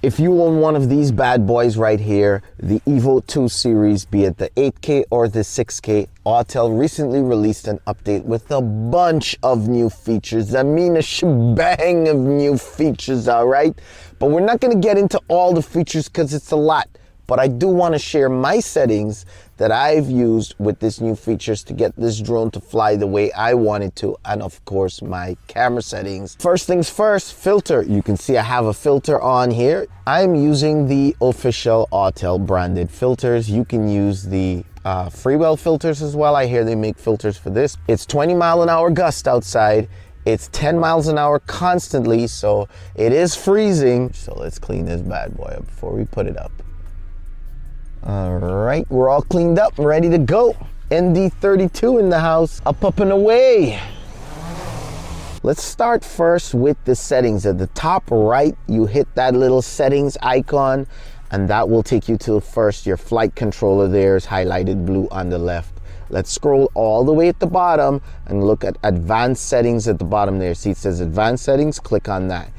If you own one of these bad boys right here, the Evo 2 series, be it the 8K or the 6K, Autel recently released an update with a bunch of new features. I mean a shebang of new features, all right? But we're not gonna get into all the features because it's a lot. But I do want to share my settings that I've used with this new features to get this drone to fly the way I want it to, and of course my camera settings. First things first, filter. You can see I have a filter on here. I'm using the official Autel branded filters. You can use the freewheel filters as well. I hear they make filters for this. It's 20-mile-an-hour gust outside. It's 10 miles an hour constantly, so it is freezing. So let's clean this bad boy up before we put it up. All right, we're all cleaned up and ready to go. ND32 in the house, up and away. Let's start first with the settings. At the top right, you hit that little settings icon, and that will take you to first your flight controller. There's highlighted blue on the left. Let's scroll all the way at the bottom and look at advanced settings at the bottom there. See, it says advanced settings, click on that.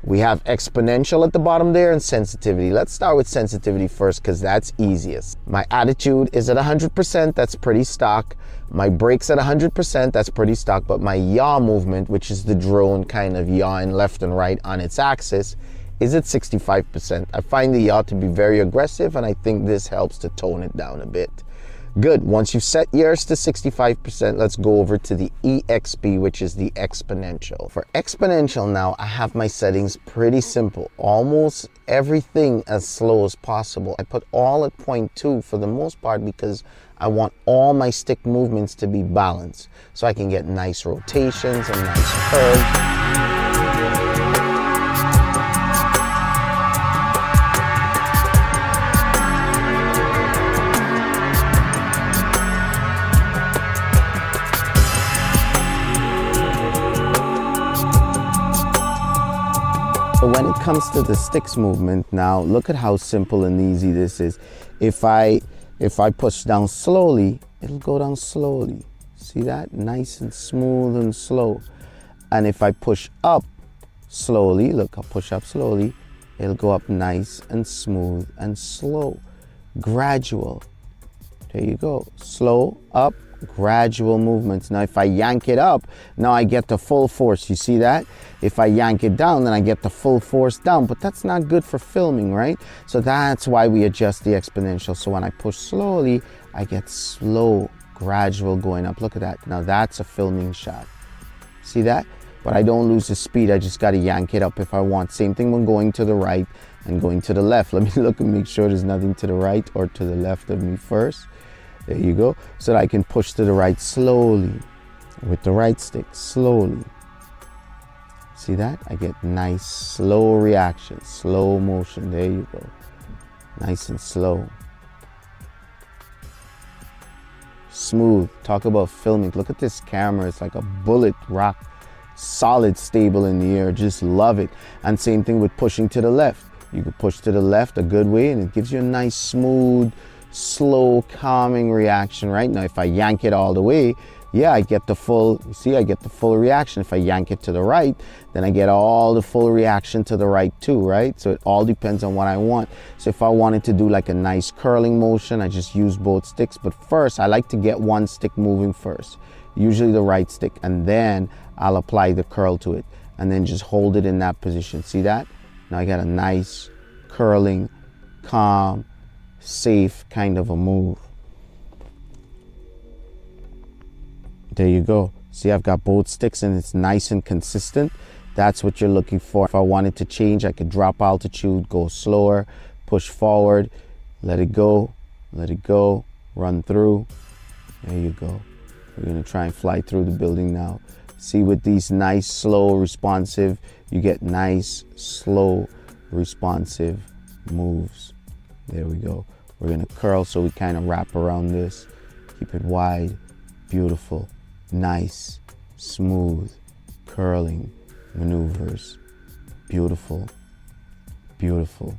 We have exponential at the bottom there and sensitivity. Let's start with sensitivity first because that's easiest. My attitude is at 100%, that's pretty stock. My brakes at 100%, that's pretty stock, but my yaw movement, which is the drone kind of yawing left and right on its axis, is at 65%. I find the yaw to be very aggressive, and I think this helps to tone it down a bit. Good, once you've set yours to 65%, let's go over to the EXP, which is the exponential. For exponential now, I have my settings pretty simple. Almost everything as slow as possible. I put all at 0.2 for the most part because I want all my stick movements to be balanced. So I can get nice rotations and nice curves. So when it comes to the sticks movement, now look at how simple and easy this is. If I push down slowly, it'll go down slowly. See that? Nice and smooth and slow. And if I push up slowly, look, I'll push up slowly, it'll go up nice and smooth and slow. Gradual. There you go. Slow, up, gradual movements. Now if I yank it up, now I get the full force. You see that? If I yank it down, then I get the full force down, but that's not good for filming, right? So that's why we adjust the exponential. So when I push slowly, I get slow, gradual going up. Look at that. Now that's a filming shot. See that? But I don't lose the speed. I just got to yank it up if I want. Same thing when going to the right and going to the left. Let me look and make sure there's nothing to the right or to the left of me first. There you go. So that I can push to the right slowly with the right stick, slowly. See that? I get nice slow reaction, slow motion. There you go. Nice and slow. Smooth. Talk about filming. Look at this camera. It's like a bullet rock, solid, stable in the air. Just love it. And same thing with pushing to the left. You can push to the left a good way and it gives you a nice, smooth, slow, calming reaction. Right now, if I yank it all the way, yeah, I get the full, you see, I get the full reaction. If I yank it to the right, then I get all the full reaction to the right too, right? So it all depends on what I want. So if I wanted to do like a nice curling motion, I just use both sticks. But first, I like to get one stick moving first, usually the right stick, and then I'll apply the curl to it and then just hold it in that position. See that? Now I got a nice curling, calm, safe kind of a move. There you go. See, I've got both sticks and it's nice and consistent. That's what you're looking for. If I wanted to change, I could drop altitude, go slower, push forward, let it go, run through. There you go. We're gonna try and fly through the building now. See, with these nice, slow, responsive, you get nice, slow, responsive moves. There we go. We're gonna curl so we kind of wrap around this. Keep it wide, beautiful, nice, smooth, curling maneuvers. Beautiful, beautiful,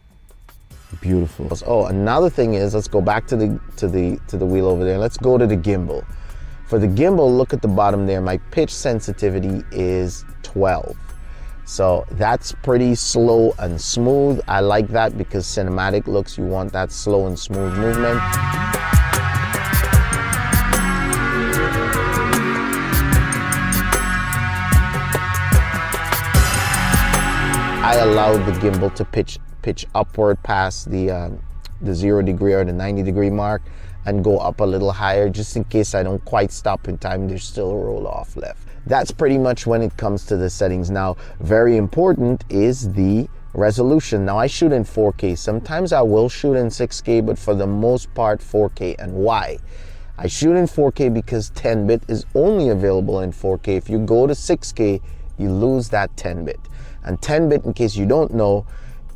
beautiful. Oh, another thing is, let's go back to the wheel over there. Let's go to the gimbal. For the gimbal, look at the bottom there. My pitch sensitivity is 12. So that's pretty slow and smooth. I like that because cinematic looks, you want that slow and smooth movement. I allowed the gimbal to pitch upward past the 0 degree or the 90 degree mark and go up a little higher, just in case I don't quite stop in time, there's still a roll off left. That's pretty much when it comes to the settings. Now, very important is the resolution. Now, I shoot in 4K. Sometimes I will shoot in 6K, but for the most part, 4K. And why? I shoot in 4K because 10-bit is only available in 4K. If you go to 6K, you lose that 10-bit. And 10-bit, in case you don't know,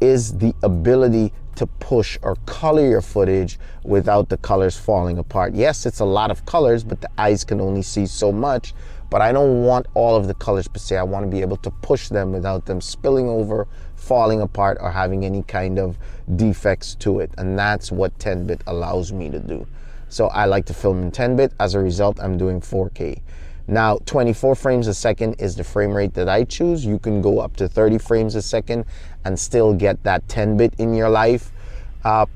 is the ability to push or color your footage without the colors falling apart. Yes, it's a lot of colors, but the eyes can only see so much. But I don't want all of the colors per se. I want to be able to push them without them spilling over, falling apart, or having any kind of defects to it. And that's what 10-bit allows me to do. So I like to film in 10-bit. As a result, I'm doing 4K. Now, 24 frames a second is the frame rate that I choose. You can go up to 30 frames a second and still get that 10-bit in your life,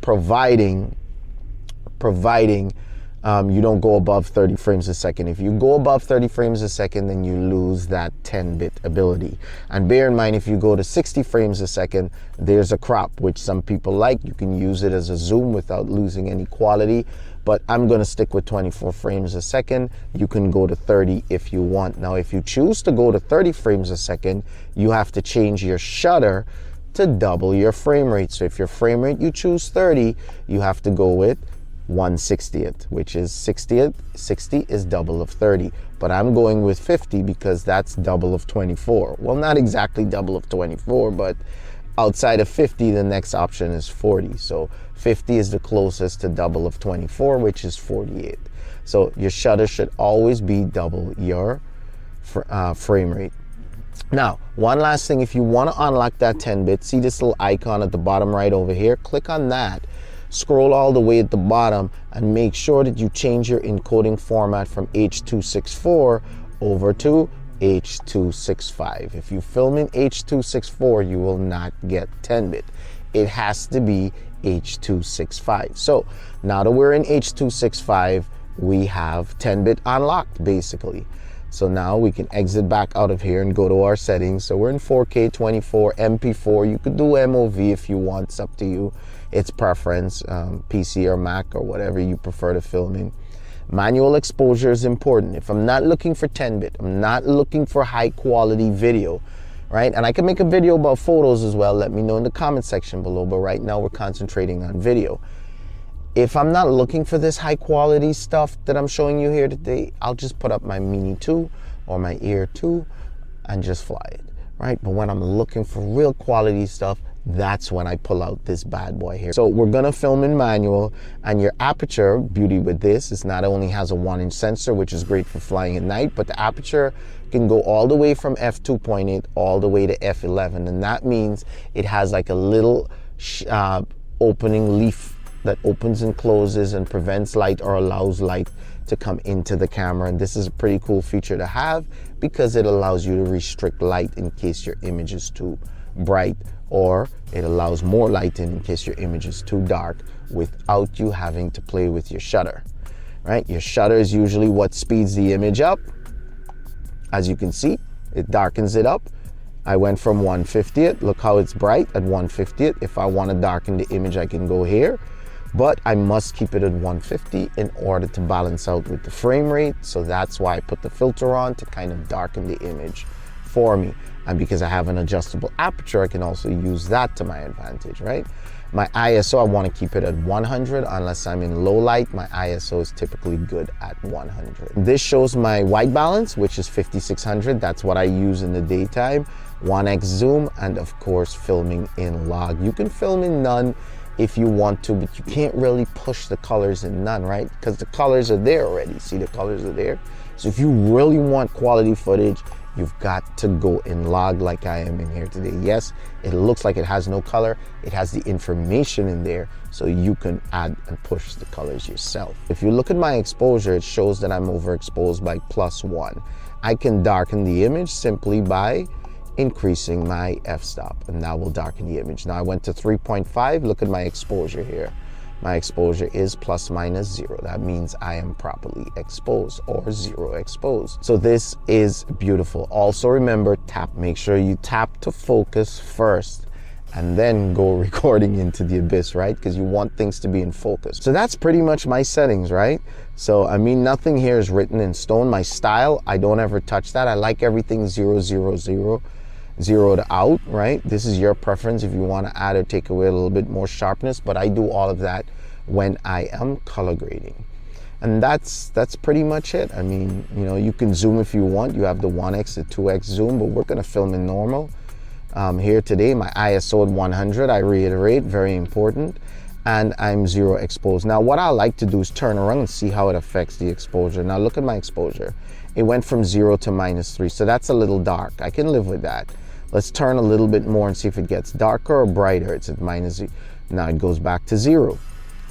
providing you don't go above 30 frames a second. If you go above 30 frames a second, then you lose that 10-bit ability. And bear in mind, if you go to 60 frames a second, there's a crop, which some people like. You can use it as a zoom without losing any quality, but I'm gonna stick with 24 frames a second. You can go to 30 if you want. Now, if you choose to go to 30 frames a second, you have to change your shutter to double your frame rate. So if your frame rate, you choose 30, you have to go with 1/60th, which is 60th. 60 is double of 30, but I'm going with 50 because that's double of 24. Well, not exactly double of 24, but outside of 50, the next option is 40. So 50 is the closest to double of 24, which is 48. So your shutter should always be double your frame rate. Now, one last thing, if you want to unlock that 10-bit, see this little icon at the bottom right over here? Click on that. Scroll all the way at the bottom and make sure that you change your encoding format from H.264 over to H.265. If you film in H.264, you will not get 10-bit. It has to be H.265. So now that we're in H.265, we have 10-bit unlocked, basically. So now we can exit back out of here and go to our settings. So we're in 4K, 24, MP4. You could do MOV if you want, it's up to you. It's preference, PC or Mac or whatever you prefer to film in. Manual exposure is important. If I'm not looking for 10-bit, I'm not looking for high quality video, right? And I can make a video about photos as well. Let me know in the comment section below, but right now we're concentrating on video. If I'm not looking for this high quality stuff that I'm showing you here today, I'll just put up my Mini 2 or my Ear 2 and just fly it, right? But when I'm looking for real quality stuff, that's when I pull out this bad boy here. So we're gonna film in manual, and your aperture, beauty with this, is not only has a 1-inch sensor, which is great for flying at night, but the aperture can go all the way from f2.8 all the way to f11. And that means it has like a little opening leaf that opens and closes and prevents light or allows light to come into the camera. And this is a pretty cool feature to have because it allows you to restrict light in case your image is too bright, or it allows more light in case your image is too dark without you having to play with your shutter, right? Your shutter is usually what speeds the image up. As you can see, it darkens it up. I went from 1/50th. Look how it's bright at 1/50th. If I want to darken the image, I can go here, but I must keep it at 150 in order to balance out with the frame rate. So that's why I put the filter on to kind of darken the image for me. And because I have an adjustable aperture, I can also use that to my advantage, right? My ISO, I want to keep it at 100 unless I'm in low light. My ISO is typically good at 100. This shows my white balance, which is 5600. That's what I use in the daytime. 1x zoom, and of course, filming in log. You can film in none if you want to, but you can't really push the colors in none, right? Because the colors are there already. See, the colors are there. So if you really want quality footage, you've got to go in log like I am in here today. Yes, it looks like it has no color. It has the information in there, so you can add and push the colors yourself. If you look at my exposure, it shows that I'm overexposed by +1. I can darken the image simply by increasing my f-stop, and that will darken the image. Now I went to 3.5. Look at my exposure here. My exposure is plus minus 0. That means I am properly exposed or 0 exposed. So this is beautiful. Also remember, make sure you tap to focus first and then go recording into the abyss, right? Because you want things to be in focus. So that's pretty much my settings, right? So I mean, nothing here is written in stone. My style, I don't ever touch that. I like everything 0, 0, 0. 0 to out, right? This is your preference if you want to add or take away a little bit more sharpness, but I do all of that when I am color grading. And that's pretty much it. I mean, you know, you can zoom if you want. You have the 1x to 2x zoom, but we're gonna film in normal. Here today, my ISO at 100, I reiterate, very important, and I'm 0 exposed. Now, what I like to do is turn around and see how it affects the exposure. Now, look at my exposure. It went from 0 to -3, so that's a little dark. I can live with that. Let's turn a little bit more and see if it gets darker or brighter. It's at -0. Now it goes back to 0.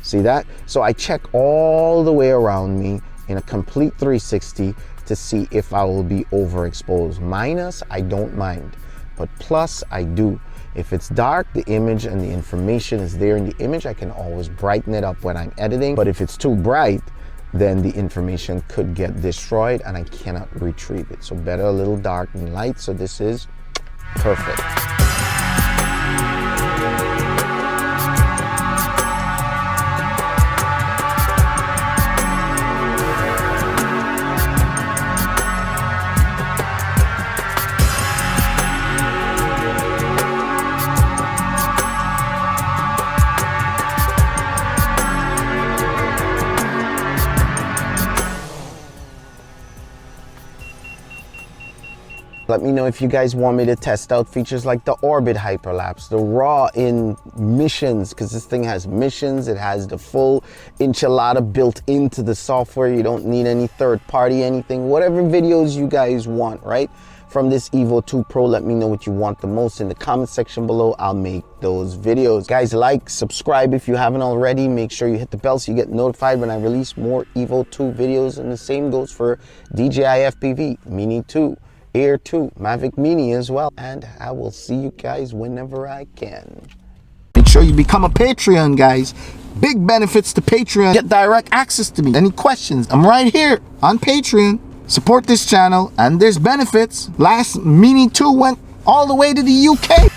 See that? So I check all the way around me in a complete 360 to see if I will be overexposed. Minus, I don't mind, but plus, I do. If it's dark, the image and the information is there in the image. I can always brighten it up when I'm editing. But if it's too bright, then the information could get destroyed and I cannot retrieve it. So better a little dark and light. So this is perfect. Let me know if you guys want me to test out features like the orbit hyperlapse, the raw in missions, because this thing has missions. It has the full enchilada built into the software. You don't need any third party, anything, whatever videos you guys want, right? From this Evo 2 Pro, let me know what you want the most in the comment section below. I'll make those videos. Guys, like, subscribe if you haven't already. Make sure you hit the bell so you get notified when I release more Evo 2 videos. And the same goes for DJI FPV, Mini 2. Air 2, Mavic Mini as well. And I will see you guys whenever I can. Make sure you become a Patreon, guys. Big benefits to Patreon. Get direct access to me. Any questions? I'm right here on Patreon. Support this channel and there's benefits. Last Mini 2 went all the way to the UK.